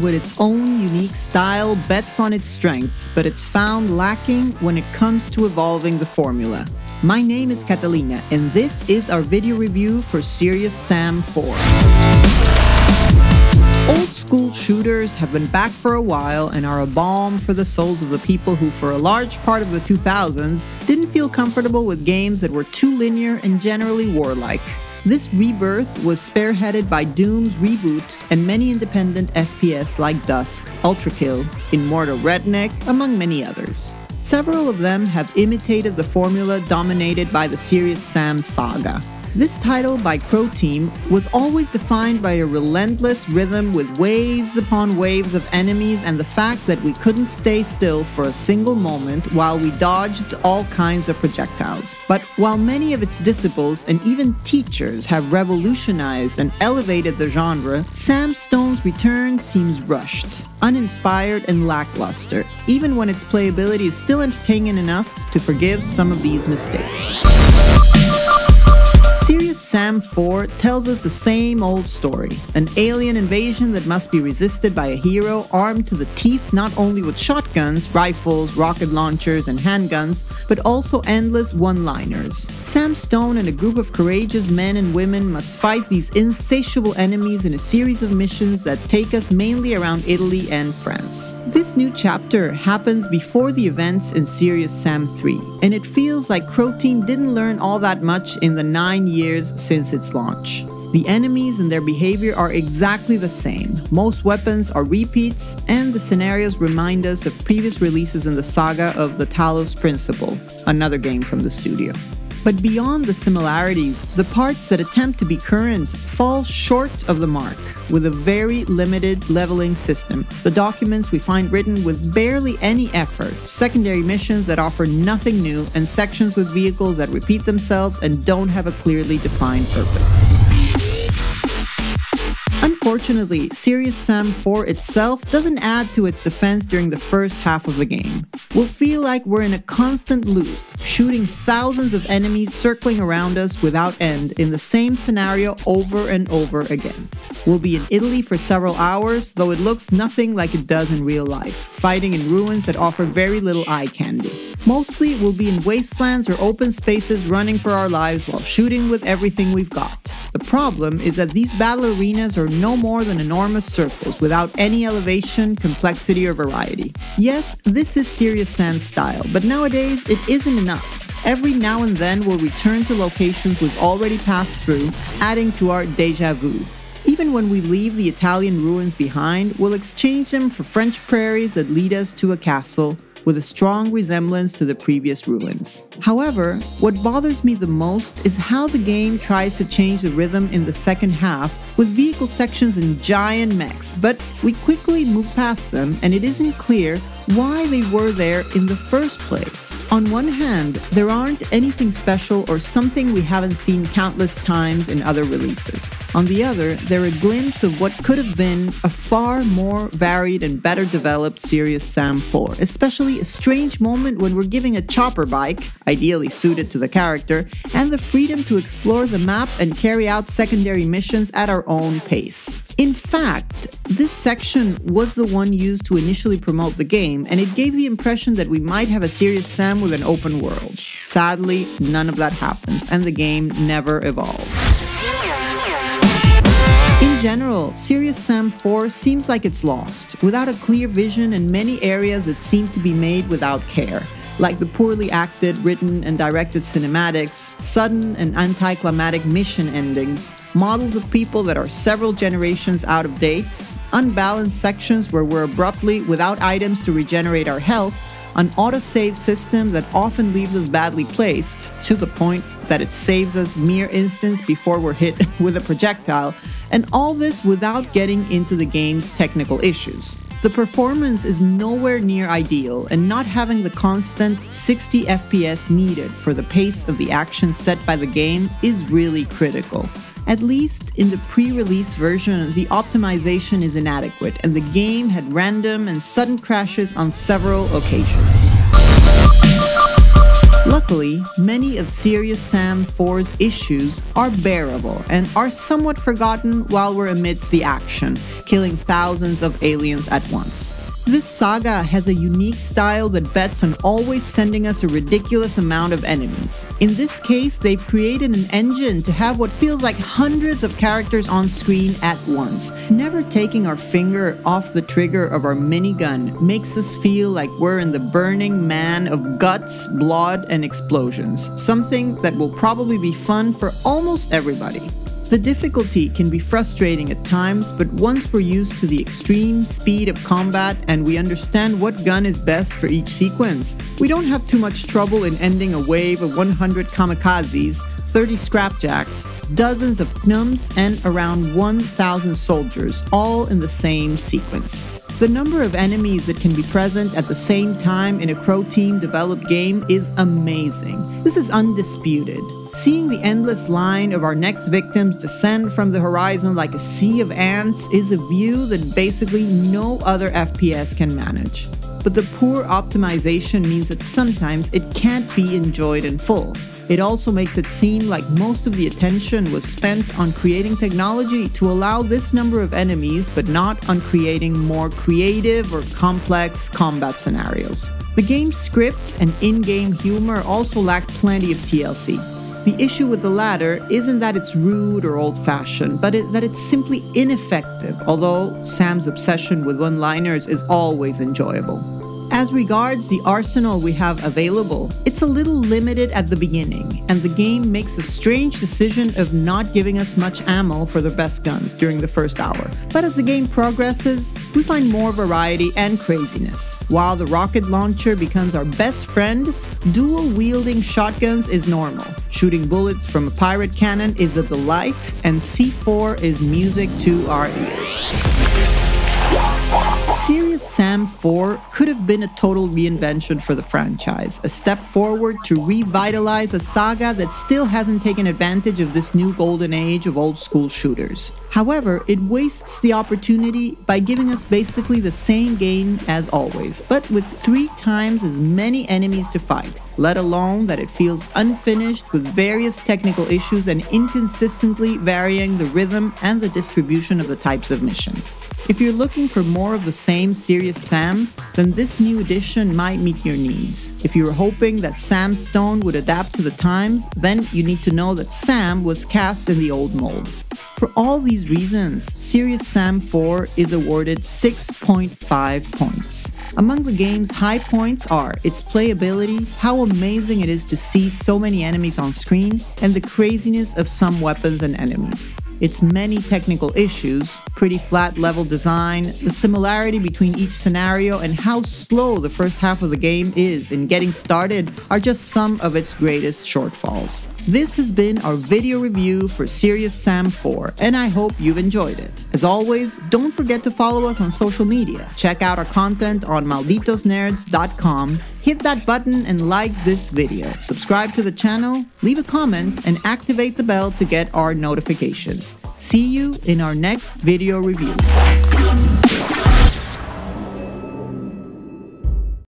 with its own unique style, bets on its strengths, but it's found lacking when it comes to evolving the formula. My name is Catalina, and this is our video review for Serious Sam 4. Old school shooters have been back for a while and are a balm for the souls of the people who, for a large part of the 2000s, didn't feel comfortable with games that were too linear and generally warlike. This rebirth was spearheaded by Doom's reboot and many independent FPS like Dusk, Ultrakill, Immortal Redneck, among many others. Several of them have imitated the formula dominated by the Serious Sam saga. This title by Crow Team was always defined by a relentless rhythm with waves upon waves of enemies and the fact that we couldn't stay still for a single moment while we dodged all kinds of projectiles. But while many of its disciples and even teachers have revolutionized and elevated the genre, Sam Stone's return seems rushed, uninspired and lackluster, even when its playability is still entertaining enough to forgive some of these mistakes. Serious Sam 4 tells us the same old story, an alien invasion that must be resisted by a hero armed to the teeth not only with shotguns, rifles, rocket launchers, and handguns, but also endless one-liners. Sam Stone and a group of courageous men and women must fight these insatiable enemies in a series of missions that take us mainly around Italy and France. This new chapter happens before the events in Serious Sam 3, and it feels like Crow Team didn't learn all that much in the 9 years since its launch. The enemies and their behavior are exactly the same. Most weapons are repeats, and the scenarios remind us of previous releases in the saga of the Talos Principle, another game from the studio. But beyond the similarities, the parts that attempt to be current fall short of the mark, with a very limited leveling system, the documents we find written with barely any effort, secondary missions that offer nothing new, and sections with vehicles that repeat themselves and don't have a clearly defined purpose. Unfortunately, Serious Sam 4 itself doesn't add to its defense during the first half of the game. We'll feel like we're in a constant loop, shooting thousands of enemies circling around us without end in the same scenario over and over again. We'll be in Italy for several hours, though it looks nothing like it does in real life, fighting in ruins that offer very little eye candy. Mostly, we'll be in wastelands or open spaces running for our lives while shooting with everything we've got. The problem is that these battle arenas are no more than enormous circles without any elevation, complexity, or variety. Yes, this is Serious Sam's style, but nowadays it isn't enough. Every now and then we'll return to locations we've already passed through, adding to our déjà vu. Even when we leave the Italian ruins behind, we'll exchange them for French prairies that lead us to a castle with a strong resemblance to the previous ruins. However, what bothers me the most is how the game tries to change the rhythm in the second half with vehicle sections and giant mechs, but we quickly move past them and it isn't clear why they were there in the first place. On one hand, there aren't anything special or something we haven't seen countless times in other releases. On the other, they're a glimpse of what could have been a far more varied and better developed Serious Sam 4, especially a strange moment when we're giving a chopper bike, ideally suited to the character, and the freedom to explore the map and carry out secondary missions at our own pace. In fact, this section was the one used to initially promote the game, and it gave the impression that we might have a Serious Sam with an open world. Sadly, none of that happens, and the game never evolves. In general, Serious Sam 4 seems like it's lost, without a clear vision and many areas that seem to be made without care, like the poorly acted, written, and directed cinematics, sudden and anticlimactic mission endings, models of people that are several generations out of date, unbalanced sections where we're abruptly without items to regenerate our health, an autosave system that often leaves us badly placed, to the point that it saves us mere instants before we're hit with a projectile, and all this without getting into the game's technical issues. The performance is nowhere near ideal, and not having the constant 60 FPS needed for the pace of the action set by the game is really critical. At least in the pre-release version, the optimization is inadequate, and the game had random and sudden crashes on several occasions. Luckily, many of Serious Sam 4's issues are bearable and are somewhat forgotten while we're amidst the action, killing thousands of aliens at once. This saga has a unique style that bets on always sending us a ridiculous amount of enemies. In this case, they've created an engine to have what feels like hundreds of characters on screen at once. Never taking our finger off the trigger of our minigun makes us feel like we're in the burning man of guts, blood, and explosions. Something that will probably be fun for almost everybody. The difficulty can be frustrating at times, but once we're used to the extreme speed of combat and we understand what gun is best for each sequence, we don't have too much trouble in ending a wave of 100 kamikazes, 30 scrapjacks, dozens of gnums, and around 1,000 soldiers, all in the same sequence. The number of enemies that can be present at the same time in a Crow Team developed game is amazing. This is undisputed. Seeing the endless line of our next victims descend from the horizon like a sea of ants is a view that basically no other FPS can manage. But the poor optimization means that sometimes it can't be enjoyed in full. It also makes it seem like most of the attention was spent on creating technology to allow this number of enemies, but not on creating more creative or complex combat scenarios. The game's script and in-game humor also lacked plenty of TLC. The issue with the latter isn't that it's rude or old-fashioned, but that it's simply ineffective, although Sam's obsession with one-liners is always enjoyable. As regards the arsenal we have available, it's a little limited at the beginning, and the game makes a strange decision of not giving us much ammo for the best guns during the first hour. But as the game progresses, we find more variety and craziness. While the rocket launcher becomes our best friend, dual-wielding shotguns is normal. Shooting bullets from a pirate cannon is a delight, and C4 is music to our ears. Serious Sam 4 could have been a total reinvention for the franchise, a step forward to revitalize a saga that still hasn't taken advantage of this new golden age of old-school shooters. However, it wastes the opportunity by giving us basically the same game as always, but with 3 times as many enemies to fight, let alone that it feels unfinished with various technical issues and inconsistently varying the rhythm and the distribution of the types of mission. If you're looking for more of the same Serious Sam, then this new edition might meet your needs. If you were hoping that Sam Stone would adapt to the times, then you need to know that Sam was cast in the old mold. For all these reasons, Serious Sam 4 is awarded 6.5 points. Among the game's high points are its playability, how amazing it is to see so many enemies on screen, and the craziness of some weapons and enemies. Its many technical issues, pretty flat level design, the similarity between each scenario, and how slow the first half of the game is in getting started are just some of its greatest shortfalls. This has been our video review for Serious Sam 4, and I hope you've enjoyed it. As always, don't forget to follow us on social media. Check out our content on malditosnerds.com. Hit that button and like this video. Subscribe to the channel, leave a comment, and activate the bell to get our notifications. See you in our next video review.